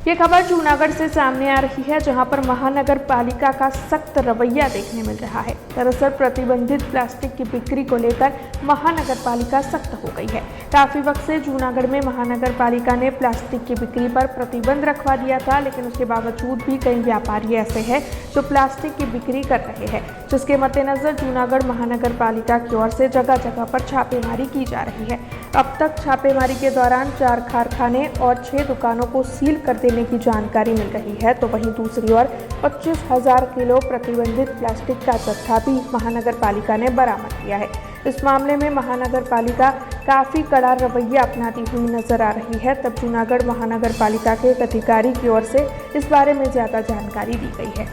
ये खबर जूनागढ़ से सामने आ रही है, जहां पर महानगर पालिका का सख्त रवैया देखने मिल रहा है। दरअसल प्रतिबंधित प्लास्टिक की बिक्री को लेकर महानगर पालिका सख्त हो गई है। काफी वक्त से जूनागढ़ में महानगर पालिका ने प्लास्टिक की बिक्री पर प्रतिबंध रखवा दिया था, लेकिन उसके बावजूद भी कई व्यापारी ऐसे हैं जो प्लास्टिक की बिक्री कर रहे हैं, जिसके मद्देनजर जूनागढ़ महानगर पालिका की ओर से जगह जगह पर छापेमारी की जा रही है। अब तक छापेमारी के दौरान 4 कारखाने और 6 दुकानों को सील कर देने की जानकारी मिल रही है, तो वहीं दूसरी ओर 25,000 किलो प्रतिबंधित प्लास्टिक का जत्था भी महानगर पालिका ने बरामद किया है। इस मामले में महानगर पालिका काफी कड़ा रवैया अपनाती हुई नजर आ रही है। तब जूनागढ़ महानगर पालिका के एक अधिकारी की ओर से इस बारे में ज्यादा जानकारी दी गई है।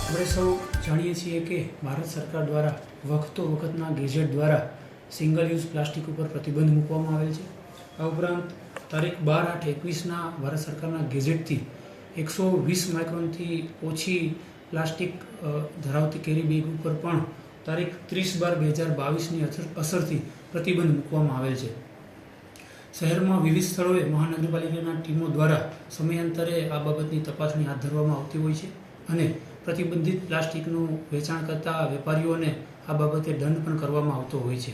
આપણે સૌ જાણીએ છીએ કે ભારત સરકાર દ્વારા વખતના ગેજેટ દ્વારા સિંગલ યુઝ પ્લાસ્ટિક ઉપર પ્રતિબંધ મૂકવામાં આવેલ છે। આ ઉપરાંત તારીખ 12/8/21ના ભારત સરકારના ગેજેટથી 120 માઇક્રોનથી ઓછી પ્લાસ્ટિક ધરાવતી કેરી બેગ ઉપર પણ તારીખ 30/12/2022ની અસરથી પ્રતિબંધ મૂકવામાં આવેલ છે। શહેરમાં વિવિધ સ્થળોએ મહાનગરપાલિકાના ટીમો દ્વારા સમયાંતરે આ બાબતની તપાસણી હાથ ધરવામાં આવતી હોય છે અને પ્રતિબંધિત પ્લાસ્ટિકનું વેચાણ કરતા વેપારીઓને આ બાબતે દંડ પણ કરવામાં આવતો હોય છે।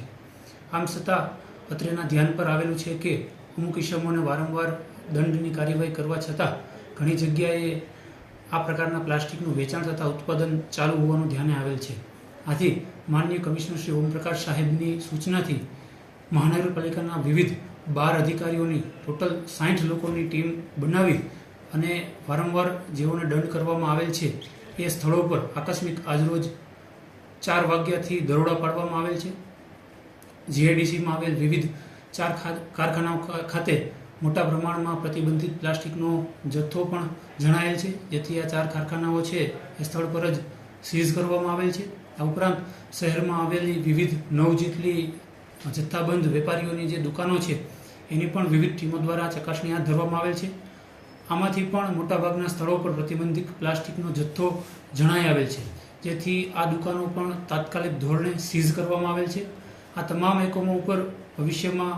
આમ છતાં અત્રેના ધ્યાન પર આવેલું છે કે અમુક ઇસમોને વારંવાર દંડની કાર્યવાહી કરવા છતાં ઘણી જગ્યાએ આ પ્રકારના પ્લાસ્ટિકનું વેચાણ તથા ઉત્પાદન ચાલુ હોવાનું ધ્યાને આવેલ છે। આથી માનનીય કમિશનર શ્રી ઓમપ્રકાશ સાહેબની સૂચનાથી મહાનગરપાલિકાના વિવિધ 12 અધિકારીઓની ટોટલ 60 લોકોની ટીમ બનાવી અને વારંવાર જેઓને દંડ કરવામાં આવેલ છે એ સ્થળો પર આકસ્મિક આજરોજ 4 વાગ્યાથી દરોડા પાડવામાં આવેલ છે। જીઆઈડીસીમાં આવેલ વિવિધ 4 કારખાનાઓ ખાતે મોટા પ્રમાણમાં પ્રતિબંધિત પ્લાસ્ટિકનો જથ્થો પણ જણાયેલ છે, જેથી આ 4 કારખાનાઓ છે એ સ્થળ પર જ સીઝ કરવામાં આવેલ છે। આ ઉપરાંત શહેરમાં આવેલી વિવિધ 9 જેટલી જથ્થાબંધ વેપારીઓની જે દુકાનો છે એની પણ વિવિધ ટીમો દ્વારા ચકાસણી હાથ ધરવામાં આવેલ છે। આમાંથી પણ મોટાભાગના સ્થળો પર પ્રતિબંધિત પ્લાસ્ટિકનો જથ્થો જણાઈ આવેલ છે, જેથી આ દુકાનો પણ તાત્કાલિક ધોરણે સીઝ કરવામાં આવેલ છે। આ તમામ એકમો ઉપર ભવિષ્યમાં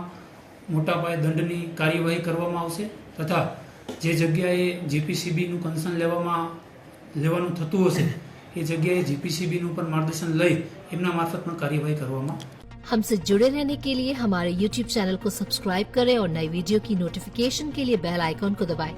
મોટા પાયે દંડની કાર્યવાહી કરવામાં આવશે તથા જે જગ્યાએ જીપીસીબીનું કન્સર્ન લેવાનું થતું હશે એ જગ્યાએ જીપીસીબીનું પણ માર્ગદર્શન લઈ એમના મારફત પણ કાર્યવાહી કરવામાં। हमसे जुड़े रहने के लिए हमारे YouTube चैनल को सब्सक्राइब करें और नई वीडियो की नोटिफिकेशन के लिए बेल आइकॉन को दबाएं।